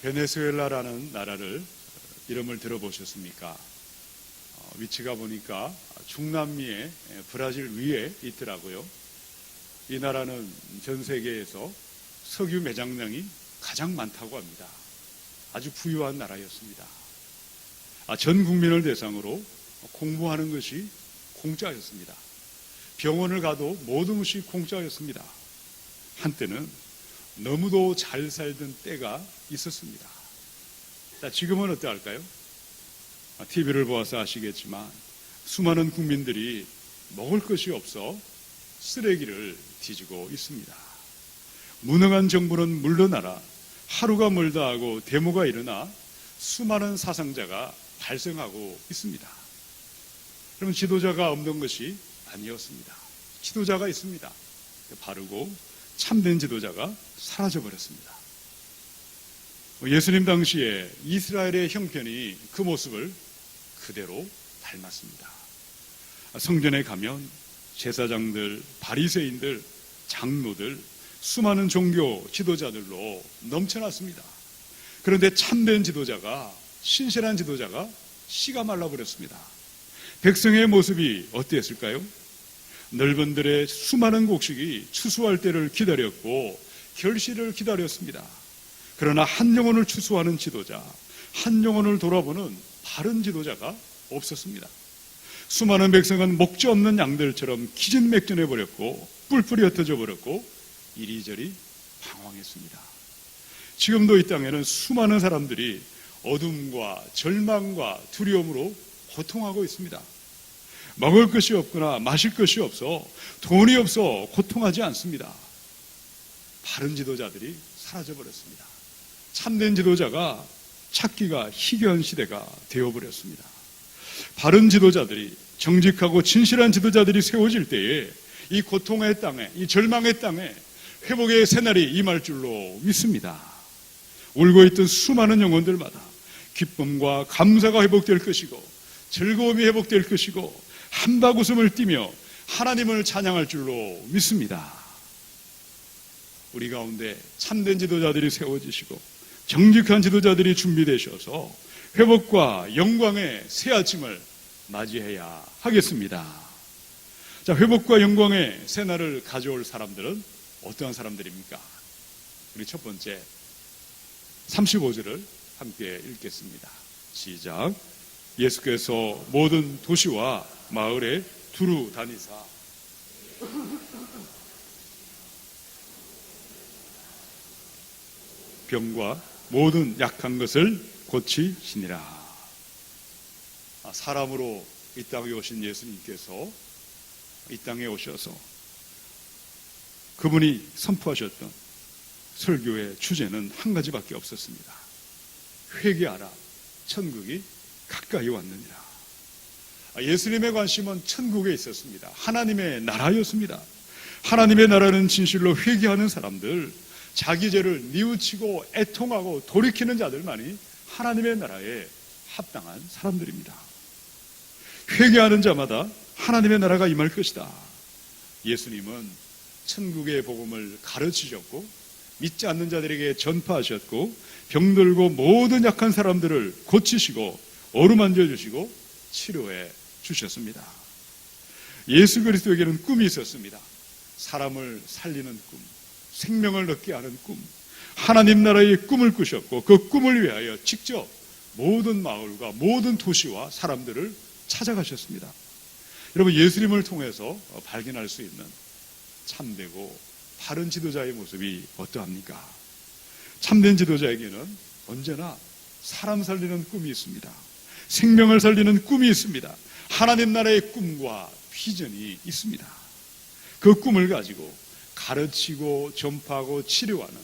베네수엘라라는 나라를 이름을 들어보셨습니까? 위치가 보니까 중남미의 브라질 위에 있더라고요. 이 나라는 전 세계에서 석유 매장량이 가장 많다고 합니다. 아주 부유한 나라였습니다. 전 국민을 대상으로 공부하는 것이 공짜였습니다. 병원을 가도 모든 것이 공짜였습니다. 한때는 너무도 잘 살던 때가 있었습니다. 지금은 어떠할까요? TV를 보아서 아시겠지만 수많은 국민들이 먹을 것이 없어 쓰레기를 뒤지고 있습니다. 무능한 정부는 물러나라 하루가 멀다 하고 데모가 일어나 수많은 사상자가 발생하고 있습니다. 그러면 지도자가 없는 것이 아니었습니다. 지도자가 있습니다. 바르고 참된 지도자가 사라져버렸습니다. 예수님 당시에 이스라엘의 형편이 그 모습을 그대로 닮았습니다. 성전에 가면 제사장들, 바리새인들, 장로들, 수많은 종교 지도자들로 넘쳐났습니다. 그런데 참된 지도자가, 신실한 지도자가 씨가 말라버렸습니다. 백성의 모습이 어땠을까요? 넓은들의 수많은 곡식이 추수할 때를 기다렸고 결실을 기다렸습니다. 그러나 한 영혼을 추수하는 지도자, 한 영혼을 돌아보는 바른 지도자가 없었습니다. 수많은 백성은 목지 없는 양들처럼 기진맥진해 버렸고 뿔뿔이 흩어져 버렸고 이리저리 방황했습니다. 지금도 이 땅에는 수많은 사람들이 어둠과 절망과 두려움으로 고통하고 있습니다. 먹을 것이 없거나 마실 것이 없어 돈이 없어 고통하지 않습니다. 바른 지도자들이 사라져버렸습니다. 참된 지도자가 찾기가 희귀한 시대가 되어버렸습니다. 바른 지도자들이, 정직하고 진실한 지도자들이 세워질 때에 이 고통의 땅에, 이 절망의 땅에 회복의 새날이 임할 줄로 믿습니다. 울고 있던 수많은 영혼들마다 기쁨과 감사가 회복될 것이고 즐거움이 회복될 것이고 한박 웃음을 띠며 하나님을 찬양할 줄로 믿습니다. 우리 가운데 참된 지도자들이 세워지시고 정직한 지도자들이 준비되셔서 회복과 영광의 새 아침을 맞이해야 하겠습니다. 자, 회복과 영광의 새 날을 가져올 사람들은 어떠한 사람들입니까? 우리 첫 번째 35절을 함께 읽겠습니다. 시작. 예수께서 모든 도시와 마을에 두루 다니사 병과 모든 약한 것을 고치시니라. 사람으로 이 땅에 오신 예수님께서 이 땅에 오셔서 그분이 선포하셨던 설교의 주제는 한 가지밖에 없었습니다. 회개하라, 천국이 가까이 왔느니라. 예수님의 관심은 천국에 있었습니다. 하나님의 나라였습니다. 하나님의 나라는 진실로 회개하는 사람들, 자기 죄를 뉘우치고 애통하고 돌이키는 자들만이 하나님의 나라에 합당한 사람들입니다. 회개하는 자마다 하나님의 나라가 임할 것이다. 예수님은 천국의 복음을 가르치셨고 믿지 않는 자들에게 전파하셨고 병들고 모든 약한 사람들을 고치시고 어루만져 주시고 치료해 주셨습니다. 예수 그리스도에게는 꿈이 있었습니다. 사람을 살리는 꿈, 생명을 얻게 하는 꿈, 하나님 나라의 꿈을 꾸셨고 그 꿈을 위하여 직접 모든 마을과 모든 도시와 사람들을 찾아가셨습니다. 여러분, 예수님을 통해서 발견할 수 있는 참되고 바른 지도자의 모습이 어떠합니까? 참된 지도자에게는 언제나 사람 살리는 꿈이 있습니다. 생명을 살리는 꿈이 있습니다. 하나님 나라의 꿈과 비전이 있습니다. 그 꿈을 가지고 가르치고 전파하고 치료하는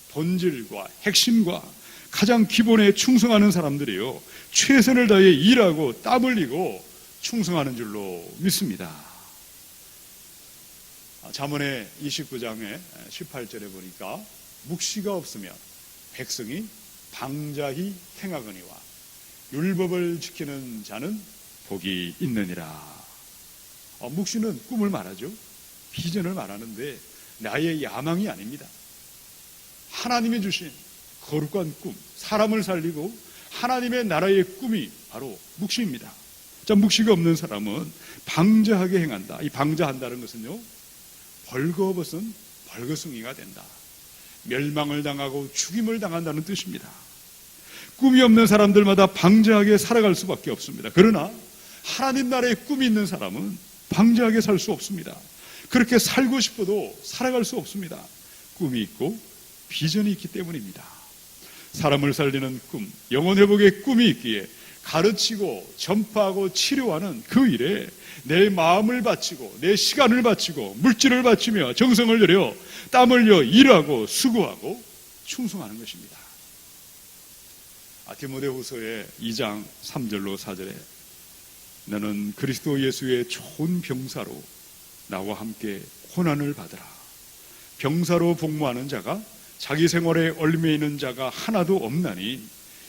본질과 핵심과 가장 기본에 충성하는 사람들이요, 최선을 다해 일하고 땀 흘리고 충성하는 줄로 믿습니다. 잠언의 29장의 18절에 보니까 묵시가 없으면 백성이 방자히 행하거니와 율법을 지키는 자는 복이 있느니라. 묵시는 꿈을 말하죠. 비전을 말하는데 나의 야망이 아닙니다. 하나님이 주신 거룩한 꿈, 사람을 살리고 하나님의 나라의 꿈이 바로 묵시입니다. 자, 묵시가 없는 사람은 방자하게 행한다. 이 방자한다는 것은요, 벌거벗은 벌거숭이가 된다. 멸망을 당하고 죽임을 당한다는 뜻입니다. 꿈이 없는 사람들마다 방자하게 살아갈 수밖에 없습니다. 그러나 하나님 나라의 꿈이 있는 사람은 방자하게 살 수 없습니다. 그렇게 살고 싶어도 살아갈 수 없습니다. 꿈이 있고 비전이 있기 때문입니다. 사람을 살리는 꿈, 영혼 회복의 꿈이 있기에 가르치고 전파하고 치료하는 그 일에 내 마음을 바치고 내 시간을 바치고 물질을 바치며 정성을 들여 땀 흘려 일하고 수고하고 충성하는 것입니다. 디모데후서의 2장 3절로 4절에 너는 그리스도 예수의 좋은 병사로 나와 함께 고난을 받으라. 병사로 복무하는 자가 자기 생활에 얽매이는 자가 하나도 없나니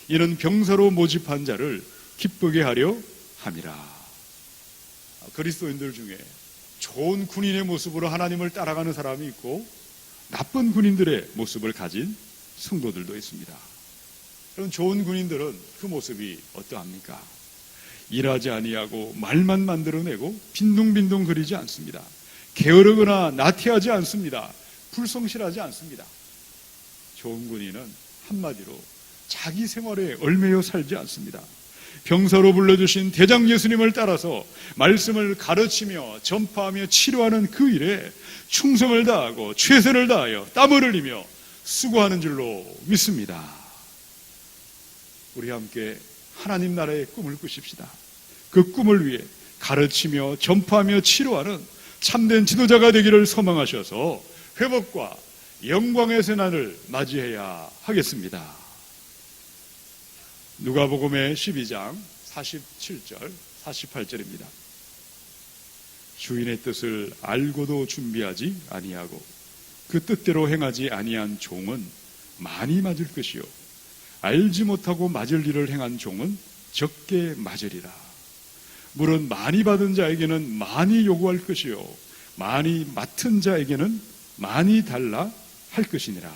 이는 병사로 모집한 자를 기쁘게 하려 함이라. 그리스도인들 중에 좋은 군인의 모습으로 하나님을 따라가는 사람이 있고 나쁜 군인들의 모습을 가진 성도들도 있습니다. 그런 좋은 군인들은 그 모습이 어떠합니까? 일하지 아니하고 말만 만들어내고 빈둥빈둥 거리지 않습니다. 게으르거나 나태하지 않습니다. 불성실하지 않습니다. 좋은 군인은 한마디로 자기 생활에 얽매여 살지 않습니다. 병사로 불러주신 대장 예수님을 따라서 말씀을 가르치며 전파하며 치료하는 그 일에 충성을 다하고 최선을 다하여 땀을 흘리며 수고하는 줄로 믿습니다. 우리 함께 하나님 나라의 꿈을 꾸십시다. 그 꿈을 위해 가르치며 전파하며 치료하는 참된 지도자가 되기를 소망하셔서 회복과 영광의 새날을 맞이해야 하겠습니다. 누가복음의 12장 47절 48절입니다. 주인의 뜻을 알고도 준비하지 아니하고 그 뜻대로 행하지 아니한 종은 많이 맞을 것이요 알지 못하고 맞을 일을 행한 종은 적게 맞으리라. 물은 많이 받은 자에게는 많이 요구할 것이요 많이 맡은 자에게는 많이 달라 할 것이니라.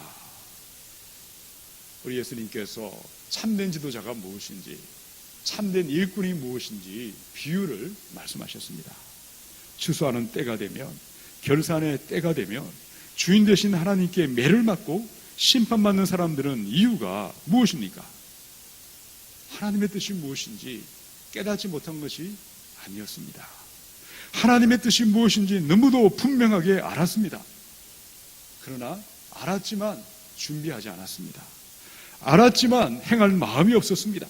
우리 예수님께서 참된 지도자가 무엇인지, 참된 일꾼이 무엇인지 비유를 말씀하셨습니다. 추수하는 때가 되면, 결산의 때가 되면 주인 되신 하나님께 매를 맞고 심판받는 사람들은 이유가 무엇입니까? 하나님의 뜻이 무엇인지 깨닫지 못한 것이 아니었습니다. 하나님의 뜻이 무엇인지 너무도 분명하게 알았습니다. 그러나 알았지만 준비하지 않았습니다. 알았지만 행할 마음이 없었습니다.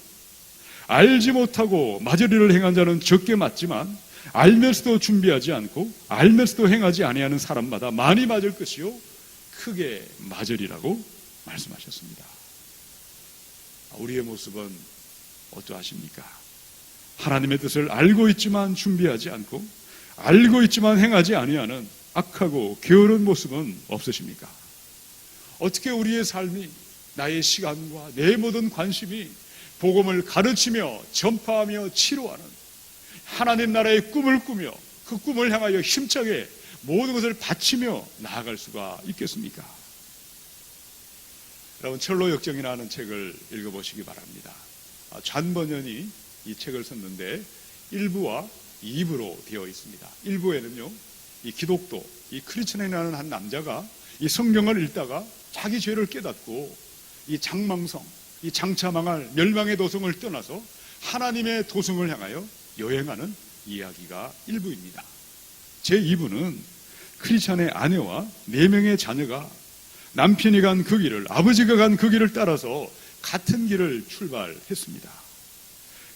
알지 못하고 맞을 일을 행한 자는 적게 맞지만 알면서도 준비하지 않고 알면서도 행하지 아니하는 사람마다 많이 맞을 것이요 크게 맞으리라고 말씀하셨습니다. 우리의 모습은 어떠하십니까? 하나님의 뜻을 알고 있지만 준비하지 않고 알고 있지만 행하지 아니하는 악하고 게으른 모습은 없으십니까? 어떻게 우리의 삶이, 나의 시간과 내 모든 관심이 복음을 가르치며 전파하며 치료하는 하나님 나라의 꿈을 꾸며 그 꿈을 향하여 힘차게 모든 것을 바치며 나아갈 수가 있겠습니까? 여러분, 철로 역정이라는 책을 읽어보시기 바랍니다. 잔 번연이 이 책을 썼는데 1부와 2부로 되어 있습니다. 1부에는요, 이 기독도, 이 크리스천이라는 한 남자가 이 성경을 읽다가 자기 죄를 깨닫고 이 장망성, 이 장차망할 멸망의 도성을 떠나서 하나님의 도성을 향하여 여행하는 이야기가 1부입니다. 제2부는 크리스천의 아내와 4명의 자녀가 남편이 간 그 길을, 아버지가 간 그 길을 따라서 같은 길을 출발했습니다.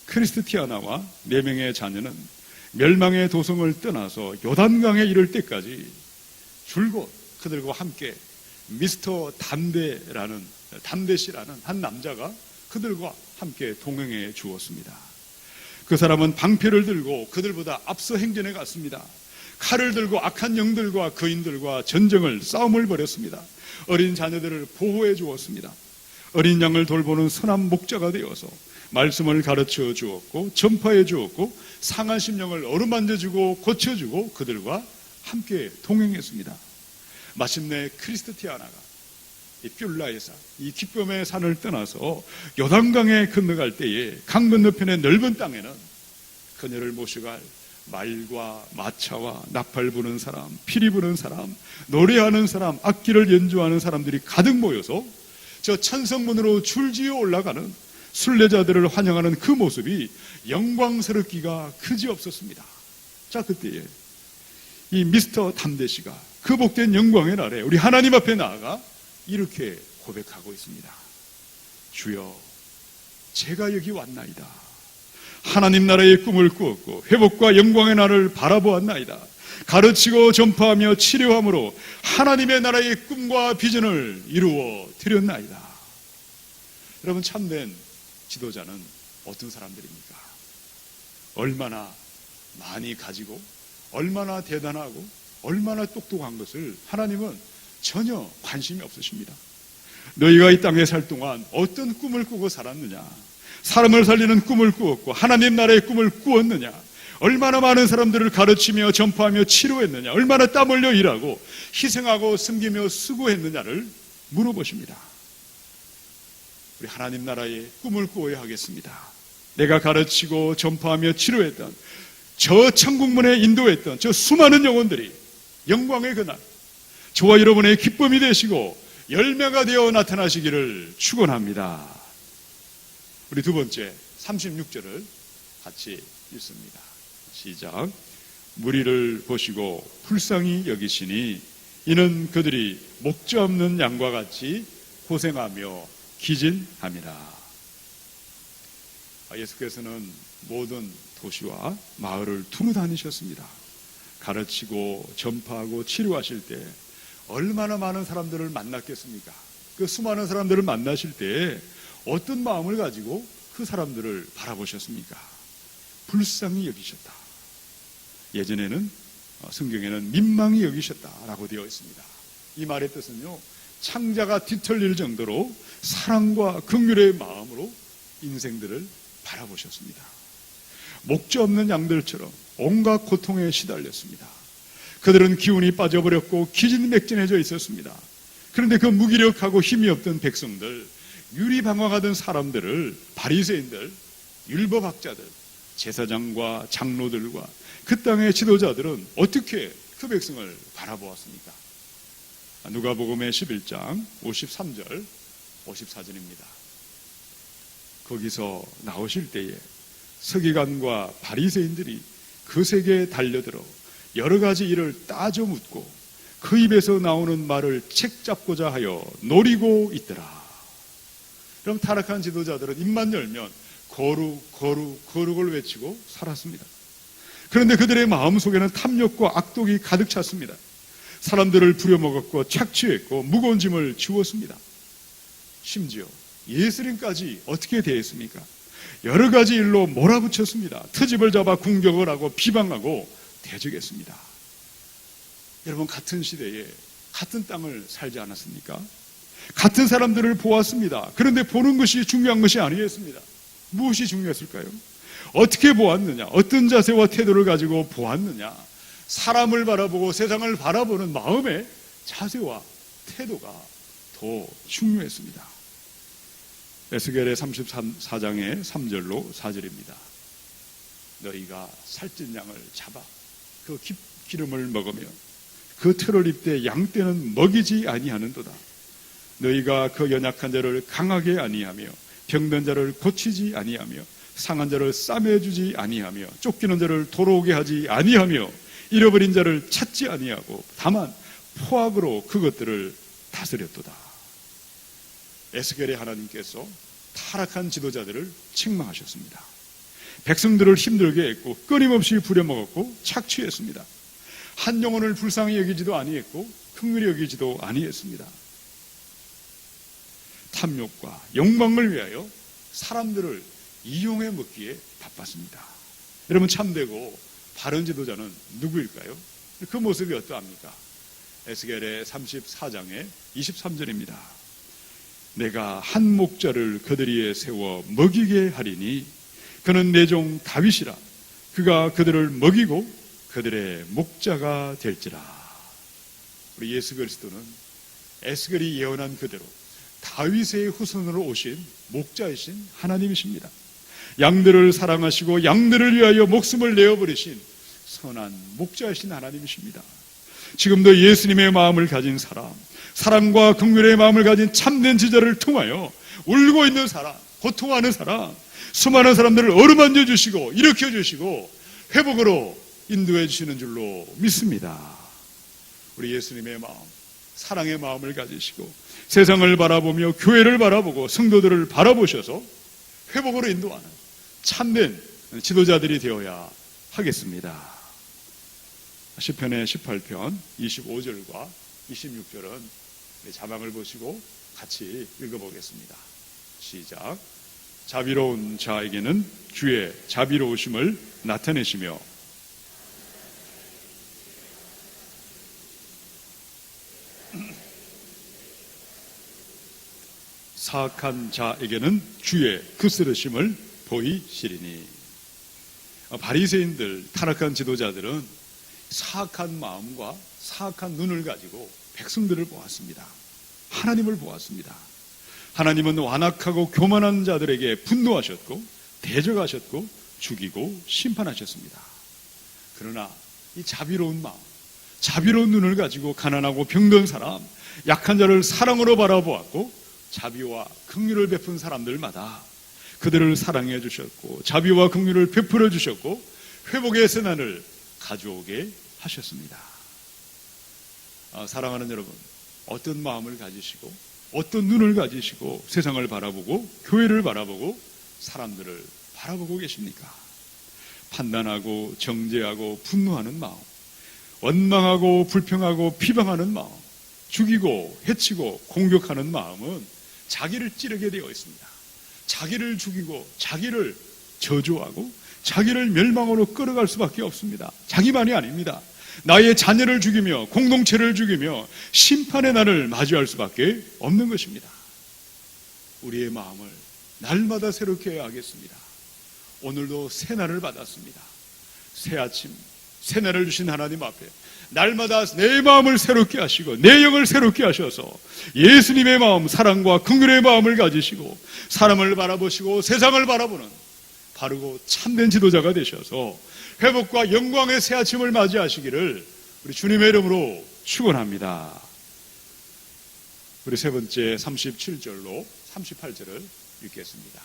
크리스티아나와 4명의 자녀는 멸망의 도성을 떠나서 요단강에 이를 때까지 줄곧 그들과 함께 미스터 담대시라는 한 남자가 그들과 함께 동행해 주었습니다. 그 사람은 방패를 들고 그들보다 앞서 행전해 갔습니다. 칼을 들고 악한 영들과 거인들과 전쟁을, 싸움을 벌였습니다. 어린 자녀들을 보호해 주었습니다. 어린 양을 돌보는 선한 목자가 되어서 말씀을 가르쳐 주었고 전파해 주었고 상한 심령을 어루만져 주고 고쳐주고 그들과 함께 동행했습니다. 마침내 크리스티아나가 이 뷸라의 산, 이 기쁨의 산을 떠나서 요단강에 건너갈 때에 강 건너편의 넓은 땅에는 그녀를 모셔갈 말과 마차와 나팔 부는 사람, 피리 부는 사람, 노래하는 사람, 악기를 연주하는 사람들이 가득 모여서 저 천성문으로 줄지어 올라가는 순례자들을 환영하는 그 모습이 영광스럽기가 그지없었습니다. 자, 그때에 이 미스터 담대씨가 그 복된 영광의 날에 우리 하나님 앞에 나아가 이렇게 고백하고 있습니다. 주여, 제가 여기 왔나이다. 하나님 나라의 꿈을 꾸었고 회복과 영광의 날을 바라보았나이다. 가르치고 전파하며 치료함으로 하나님의 나라의 꿈과 비전을 이루어 드렸나이다. 여러분, 참된 지도자는 어떤 사람들입니까? 얼마나 많이 가지고 얼마나 대단하고 얼마나 똑똑한 것을 하나님은 전혀 관심이 없으십니다. 너희가 이 땅에 살 동안 어떤 꿈을 꾸고 살았느냐, 사람을 살리는 꿈을 꾸었고 하나님 나라의 꿈을 꾸었느냐, 얼마나 많은 사람들을 가르치며 전파하며 치료했느냐, 얼마나 땀 흘려 일하고 희생하고 섬기며 수고했느냐를 물어보십니다. 우리 하나님 나라의 꿈을 꾸어야 하겠습니다. 내가 가르치고 전파하며 치료했던 저 천국문에 인도했던 저 수많은 영혼들이 영광의 그날 저와 여러분의 기쁨이 되시고 열매가 되어 나타나시기를 축원합니다. 우리 두 번째 36절을 같이 읽습니다. 시작. 무리를 보시고 불쌍히 여기시니 이는 그들이 목자 없는 양과 같이 고생하며 기진함이라. 예수께서는 모든 도시와 마을을 두루 다니셨습니다. 가르치고 전파하고 치료하실 때 얼마나 많은 사람들을 만났겠습니까? 그 수많은 사람들을 만나실 때 어떤 마음을 가지고 그 사람들을 바라보셨습니까? 불쌍히 여기셨다. 예전에는 성경에는 민망히 여기셨다라고 되어 있습니다. 이 말의 뜻은요, 창자가 뒤틀릴 정도로 사랑과 긍휼의 마음으로 인생들을 바라보셨습니다. 목자 없는 양들처럼 온갖 고통에 시달렸습니다. 그들은 기운이 빠져버렸고 기진맥진해져 있었습니다. 그런데 그 무기력하고 힘이 없던 백성들, 유리방황하던 사람들을 바리새인들, 율법학자들, 제사장과 장로들과 그 땅의 지도자들은 어떻게 그 백성을 바라보았습니까? 누가복음의 11장 53절 54절입니다. 거기서 나오실 때에 서기관과 바리새인들이 그 세계에 달려들어 여러 가지 일을 따져 묻고 그 입에서 나오는 말을 책잡고자 하여 노리고 있더라. 그럼 타락한 지도자들은 입만 열면 거룩, 거룩, 거룩을 외치고 살았습니다. 그런데 그들의 마음속에는 탐욕과 악독이 가득 찼습니다. 사람들을 부려먹었고 착취했고 무거운 짐을 지웠습니다. 심지어 예수님까지 어떻게 대했습니까? 여러 가지 일로 몰아붙였습니다. 트집을 잡아 공격을 하고 비방하고 대적했습니다. 여러분, 같은 시대에 같은 땅을 살지 않았습니까? 같은 사람들을 보았습니다. 그런데 보는 것이 중요한 것이 아니었습니다. 무엇이 중요했을까요? 어떻게 보았느냐? 어떤 자세와 태도를 가지고 보았느냐? 사람을 바라보고 세상을 바라보는 마음의 자세와 태도가 더 중요했습니다. 에스겔의 34장의 3절로 4절입니다. 너희가 살찐 양을 잡아 그 기름을 먹으며 그 털을 입되 양떼는 먹이지 아니하는도다. 너희가 그 연약한 자를 강하게 아니하며 병든 자를 고치지 아니하며 상한 자를 싸매주지 아니하며 쫓기는 자를 돌아오게 하지 아니하며 잃어버린 자를 찾지 아니하고 다만 포악으로 그것들을 다스렸도다. 에스겔의 하나님께서 타락한 지도자들을 책망하셨습니다. 백성들을 힘들게 했고 끊임없이 부려먹었고 착취했습니다. 한 영혼을 불쌍히 여기지도 아니했고 긍휼히 여기지도 아니했습니다. 탐욕과 욕망을 위하여 사람들을 이용해 먹기에 바빴습니다. 여러분, 참되고 바른 지도자는 누구일까요? 그 모습이 어떠합니까? 에스겔의 34장의 23절입니다. 내가 한 목자를 그들 위에 세워 먹이게 하리니 그는 내 종 다윗이라. 그가 그들을 먹이고 그들의 목자가 될지라. 우리 예수 그리스도는 에스겔이 예언한 그대로 다윗의 후손으로 오신 목자이신 하나님이십니다. 양들을 사랑하시고 양들을 위하여 목숨을 내어버리신 선한 목자이신 하나님이십니다. 지금도 예수님의 마음을 가진 사람, 사랑과 긍휼의 마음을 가진 참된 지자를 통하여 울고 있는 사람, 고통하는 사람, 수많은 사람들을 어루만져 주시고 일으켜 주시고 회복으로 인도해 주시는 줄로 믿습니다. 우리 예수님의 마음, 사랑의 마음을 가지시고 세상을 바라보며 교회를 바라보고 성도들을 바라보셔서 회복으로 인도하는 참된 지도자들이 되어야 하겠습니다. 시편의 18편 25절과 26절은 자막을 보시고 같이 읽어보겠습니다. 시작. 자비로운 자에게는 주의 자비로우심을 나타내시며 사악한 자에게는 주의 그스르심을 보이시리니. 바리새인들, 타락한 지도자들은 사악한 마음과 사악한 눈을 가지고 백성들을 보았습니다. 하나님을 보았습니다. 하나님은 완악하고 교만한 자들에게 분노하셨고 대적하셨고 죽이고 심판하셨습니다. 그러나 이 자비로운 마음, 자비로운 눈을 가지고 가난하고 병든 사람, 약한 자를 사랑으로 바라보았고 자비와 긍휼을 베푼 사람들마다 그들을 사랑해 주셨고 자비와 긍휼을 베풀어 주셨고 회복의 세난을 가져오게 하셨습니다. 사랑하는 여러분, 어떤 마음을 가지시고 어떤 눈을 가지시고 세상을 바라보고 교회를 바라보고 사람들을 바라보고 계십니까? 판단하고 정죄하고 분노하는 마음, 원망하고 불평하고 비방하는 마음, 죽이고 해치고 공격하는 마음은 자기를 찌르게 되어 있습니다. 자기를 죽이고 자기를 저주하고 자기를 멸망으로 끌어갈 수밖에 없습니다. 자기만이 아닙니다. 나의 자녀를 죽이며 공동체를 죽이며 심판의 날을 맞이할 수밖에 없는 것입니다. 우리의 마음을 날마다 새롭게 해야 하겠습니다. 오늘도 새날을 받았습니다. 새 아침, 새날을 주신 하나님 앞에 날마다 내 마음을 새롭게 하시고 내 영을 새롭게 하셔서 예수님의 마음, 사랑과 긍휼의 마음을 가지시고 사람을 바라보시고 세상을 바라보는 바르고 참된 지도자가 되셔서 회복과 영광의 새 아침을 맞이하시기를 우리 주님의 이름으로 축원합니다. 우리 세 번째 37절로 38절을 읽겠습니다.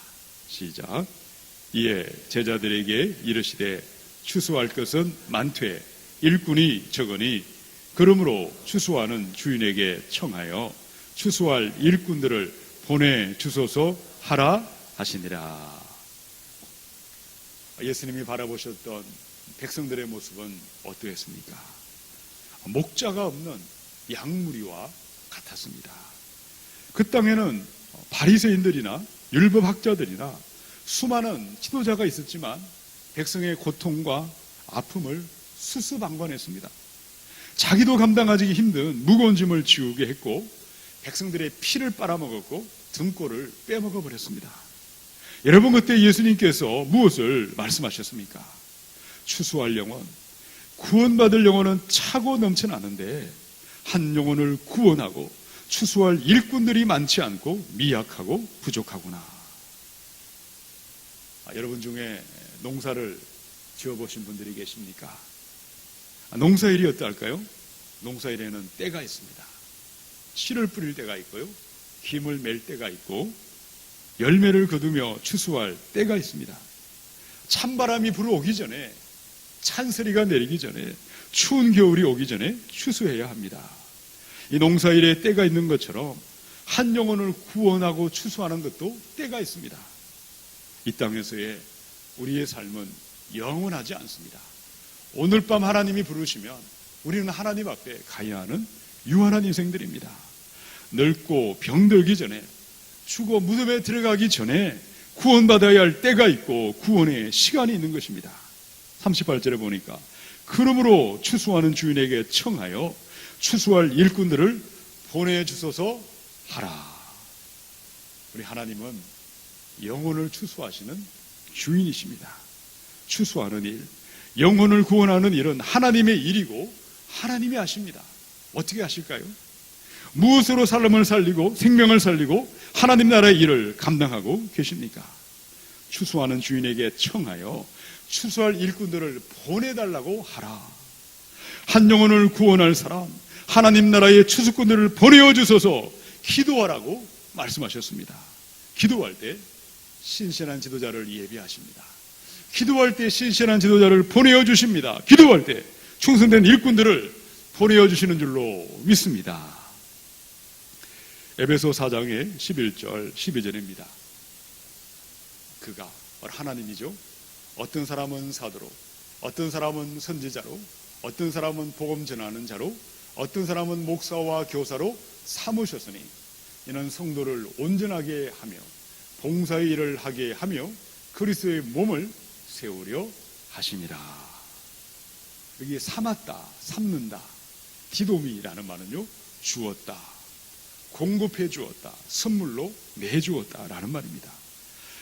시작. 이에 제자들에게 이르시되 추수할 것은 많되 일꾼이 적으니 그러므로 추수하는 주인에게 청하여 추수할 일꾼들을 보내주소서 하라 하시니라. 예수님이 바라보셨던 백성들의 모습은 어떠했습니까? 목자가 없는 양무리와 같았습니다. 그 땅에는 바리새인들이나 율법학자들이나 수많은 지도자가 있었지만 백성의 고통과 아픔을 수수방관했습니다. 자기도 감당하기 힘든 무거운 짐을 지우게 했고 백성들의 피를 빨아먹었고 등골을 빼먹어 버렸습니다. 여러분, 그때 예수님께서 무엇을 말씀하셨습니까? 추수할 영혼, 구원받을 영혼은 차고 넘쳐나는데 한 영혼을 구원하고 추수할 일꾼들이 많지 않고 미약하고 부족하구나. 여러분 중에 농사를 지어보신 분들이 계십니까? 농사일이 어떨까요? 농사일에는 때가 있습니다. 씨를 뿌릴 때가 있고요, 김을 맬 때가 있고 열매를 거두며 추수할 때가 있습니다. 찬바람이 불어오기 전에, 찬서리가 내리기 전에, 추운 겨울이 오기 전에 추수해야 합니다. 이 농사일에 때가 있는 것처럼 한 영혼을 구원하고 추수하는 것도 때가 있습니다. 이 땅에서의 우리의 삶은 영원하지 않습니다. 오늘 밤 하나님이 부르시면 우리는 하나님 앞에 가야 하는 유한한 인생들입니다. 늙고 병들기 전에, 죽어 무덤에 들어가기 전에 구원받아야 할 때가 있고 구원의 시간이 있는 것입니다. 38절에 보니까 그러므로 추수하는 주인에게 청하여 추수할 일꾼들을 보내주소서 하라. 우리 하나님은 영혼을 추수하시는 주인이십니다. 추수하는 일, 영혼을 구원하는 일은 하나님의 일이고 하나님이 하십니다. 어떻게 하실까요? 무엇으로 사람을 살리고 생명을 살리고 하나님 나라의 일을 감당하고 계십니까? 추수하는 주인에게 청하여 추수할 일꾼들을 보내달라고 하라. 한 영혼을 구원할 사람, 하나님 나라의 추수꾼들을 보내어 주소서 기도하라고 말씀하셨습니다. 기도할 때 신실한 지도자를 예비하십니다. 기도할 때 신실한 지도자를 보내어 주십니다. 기도할 때 충성된 일꾼들을 보내어 주시는 줄로 믿습니다. 에베소 4장의 11절 12절입니다. 그가 하나님이죠. 어떤 사람은 사도로, 어떤 사람은 선지자로, 어떤 사람은 복음 전하는 자로, 어떤 사람은 목사와 교사로 삼으셨으니 이는 성도를 온전하게 하며 봉사의 일을 하게 하며 그리스도의 몸을 세우려 하심이라. 여기 삼았다, 삼는다, 디도미라는 말은요, 주었다, 공급해 주었다, 선물로 내주었다라는 말입니다.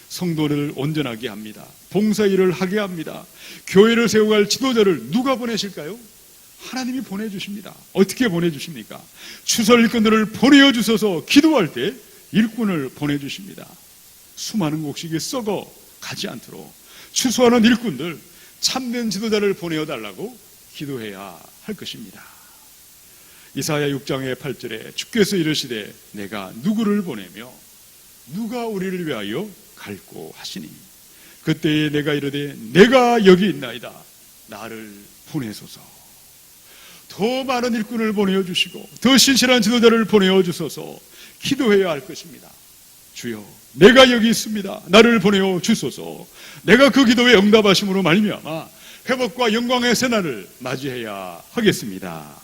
성도를 온전하게 합니다. 봉사일을 하게 합니다. 교회를 세워갈 지도자를 누가 보내실까요? 하나님이 보내주십니다. 어떻게 보내주십니까? 추설 일꾼들을 보내어 주셔서 기도할 때 일꾼을 보내주십니다. 수많은 곡식이 썩어 가지 않도록 추수하는 일꾼들, 참된 지도자를 보내어 달라고 기도해야 할 것입니다. 이사야 6장의 8절에 주께서 이르시되 내가 누구를 보내며 누가 우리를 위하여 갈고 하시니 그때에 내가 이르되 내가 여기 있나이다 나를 보내소서. 더 많은 일꾼을 보내어 주시고 더 신실한 지도자를 보내어 주소서 기도해야 할 것입니다. 주여 내가 여기 있습니다. 나를 보내어 주소서. 내가 그 기도에 응답하심으로 말미암아 회복과 영광의 새날을 맞이해야 하겠습니다.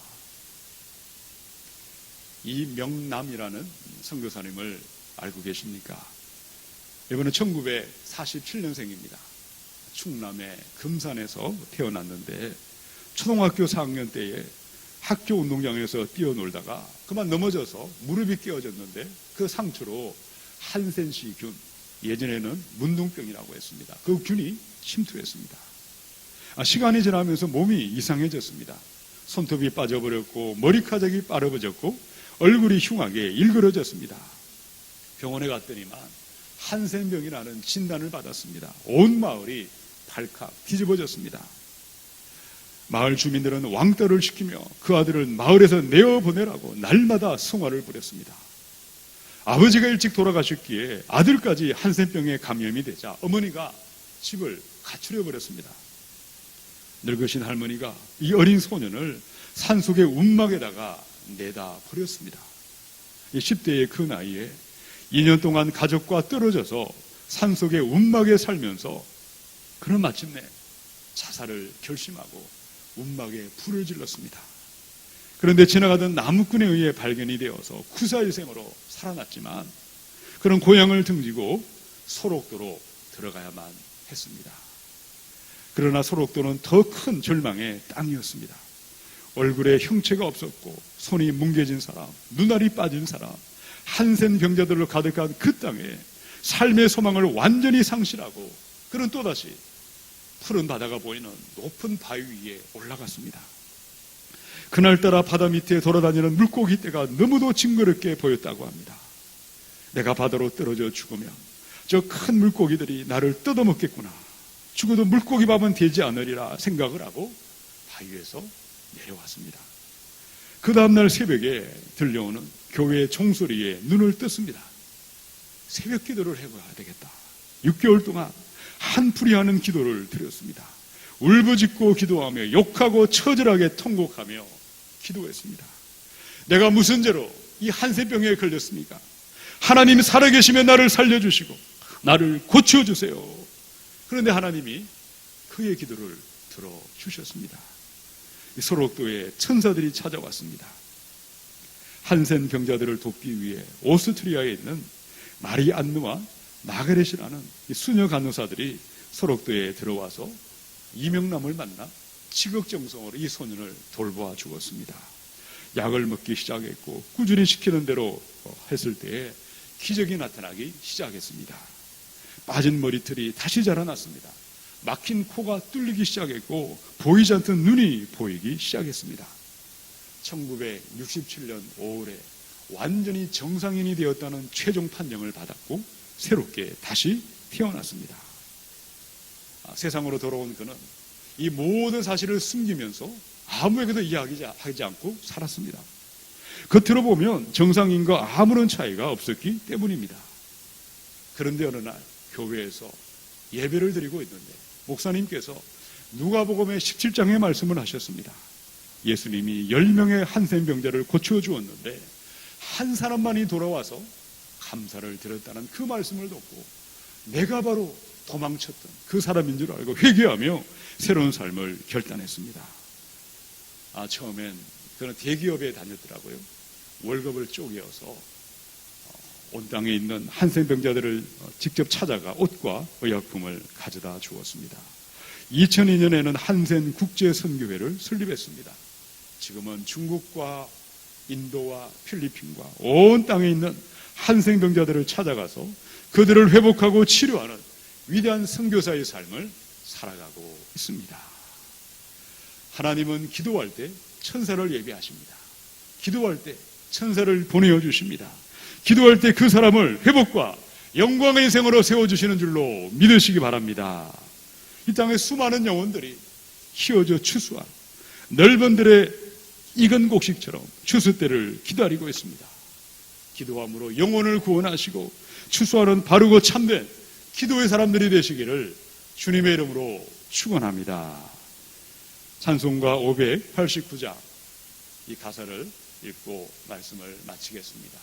이명남이라는 선교사님을 알고 계십니까? 이번에 1947년생입니다. 충남의 금산에서 태어났는데 초등학교 4학년 때에 학교 운동장에서 뛰어놀다가 그만 넘어져서 무릎이 깨어졌는데 그 상처로 한센시균, 예전에는 문둥병이라고 했습니다. 그 균이 침투했습니다. 시간이 지나면서 몸이 이상해졌습니다. 손톱이 빠져버렸고 머리카락이 빠르버졌고 얼굴이 흉하게 일그러졌습니다. 병원에 갔더니만 한센병이라는 진단을 받았습니다. 온 마을이 발칵 뒤집어졌습니다. 마을 주민들은 왕따를 시키며 그 아들을 마을에서 내어보내라고 날마다 성화를 부렸습니다. 아버지가 일찍 돌아가셨기에 아들까지 한센병에 감염이 되자 어머니가 집을 가출해 버렸습니다. 늙으신 할머니가 이 어린 소년을 산속의 움막에다가 내다 버렸습니다. 10대의 그 나이에 2년 동안 가족과 떨어져서 산속의 움막에 살면서 그는 마침내 자살을 결심하고 움막에 불을 질렀습니다. 그런데 지나가던 나무꾼에 의해 발견이 되어서 구사일생으로 살아났지만 그런 고향을 등지고 소록도로 들어가야만 했습니다. 그러나 소록도는 더 큰 절망의 땅이었습니다. 얼굴에 형체가 없었고 손이 뭉개진 사람, 눈알이 빠진 사람, 한센 병자들로 가득한 그 땅에 삶의 소망을 완전히 상실하고 그는 또다시 푸른 바다가 보이는 높은 바위 위에 올라갔습니다. 그날따라 바다 밑에 돌아다니는 물고기 떼가 너무도 징그럽게 보였다고 합니다. 내가 바다로 떨어져 죽으면 저 큰 물고기들이 나를 뜯어먹겠구나. 죽어도 물고기 밥은 되지 않으리라 생각을 하고 바위에서 내려왔습니다. 그 다음날 새벽에 들려오는 교회의 종소리에 눈을 떴습니다. 새벽 기도를 해봐야 되겠다. 6개월 동안 한풀이하는 기도를 드렸습니다. 울부짖고 기도하며 욕하고 처절하게 통곡하며 기도했습니다. 내가 무슨 죄로 이 한센병에 걸렸습니까? 하나님 살아계시면 나를 살려주시고 나를 고쳐주세요. 그런데 하나님이 그의 기도를 들어주셨습니다. 소록도에 천사들이 찾아왔습니다. 한센 병자들을 돕기 위해 오스트리아에 있는 마리 안느와 마가렛이라는 수녀 간호사들이 소록도에 들어와서 이명남을 만나 지극정성으로 이 소년을 돌보아 주었습니다. 약을 먹기 시작했고 꾸준히 시키는 대로 했을 때에 기적이 나타나기 시작했습니다. 빠진 머리털이 다시 자라났습니다. 막힌 코가 뚫리기 시작했고 보이지 않던 눈이 보이기 시작했습니다. 1967년 5월에 완전히 정상인이 되었다는 최종 판정을 받았고 새롭게 다시 태어났습니다. 세상으로 돌아온 그는 이 모든 사실을 숨기면서 아무에게도 이야기하지 않고 살았습니다. 겉으로 보면 정상인과 아무런 차이가 없었기 때문입니다. 그런데 어느 날 교회에서 예배를 드리고 있는데 목사님께서 누가복음의 17장의 말씀을 하셨습니다. 예수님이 10명의 한센병자를 고쳐주었는데 한 사람만이 돌아와서 감사를 드렸다는 그 말씀을 듣고 내가 바로 도망쳤던 그 사람인 줄 알고 회개하며 새로운 삶을 결단했습니다. 처음엔 그는 대기업에 다녔더라고요. 월급을 쪼개어서 온 땅에 있는 한센병자들을 직접 찾아가 옷과 의약품을 가져다 주었습니다. 2002년에는 한센 국제선교회를 설립했습니다. 지금은 중국과 인도와 필리핀과 온 땅에 있는 한센병자들을 찾아가서 그들을 회복하고 치료하는 위대한 선교사의 삶을 살아가고 있습니다. 하나님은 기도할 때 천사를 예비하십니다. 기도할 때 천사를 보내어 주십니다. 기도할 때 그 사람을 회복과 영광의 생으로 세워주시는 줄로 믿으시기 바랍니다. 이 땅에 수많은 영혼들이 키워져 추수한 넓은 들의 익은 곡식처럼 추수 때를 기다리고 있습니다. 기도함으로 영혼을 구원하시고 추수하는 바르고 참된 기도의 사람들이 되시기를 주님의 이름으로 축원합니다. 찬송가 589장 이 가사를 읽고 말씀을 마치겠습니다.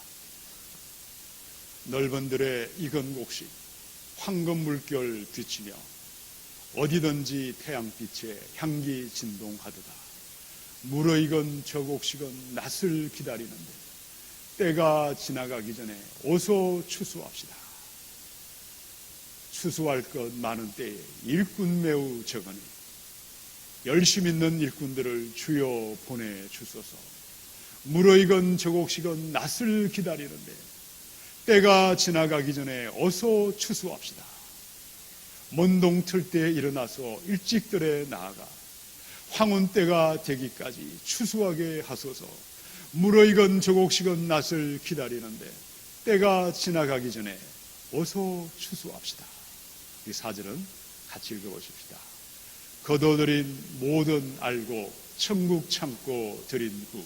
넓은 들의 익은 곡식 황금 물결 비치며 어디든지 태양빛에 향기 진동하도다. 무르익은 저 곡식은 낯을 기다리는데 때가 지나가기 전에 어서 추수합시다. 추수할 것 많은 때에 일꾼 매우 적으니 열심 있는 일꾼들을 주여 보내주소서. 무르익은 저 곡식은 낯을 기다리는데 때가 지나가기 전에 어서 추수합시다. 먼동 틀 때 일어나서 일찍들에 나아가 황혼 때가 되기까지 추수하게 하소서. 무르익은 저 곡식은 낯을 기다리는데 때가 지나가기 전에 어서 추수합시다. 이 사절은 같이 읽어보십시다. 거둬들인 모든 알고 천국 참고 드린 후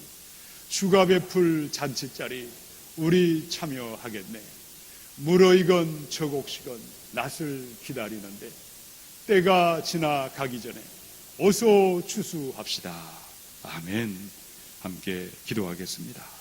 주가 베풀 잔치자리 우리 참여하겠네. 무르익은 저 곡식은 낯을 기다리는데 때가 지나가기 전에 어서 추수합시다. 아멘. 함께 기도하겠습니다.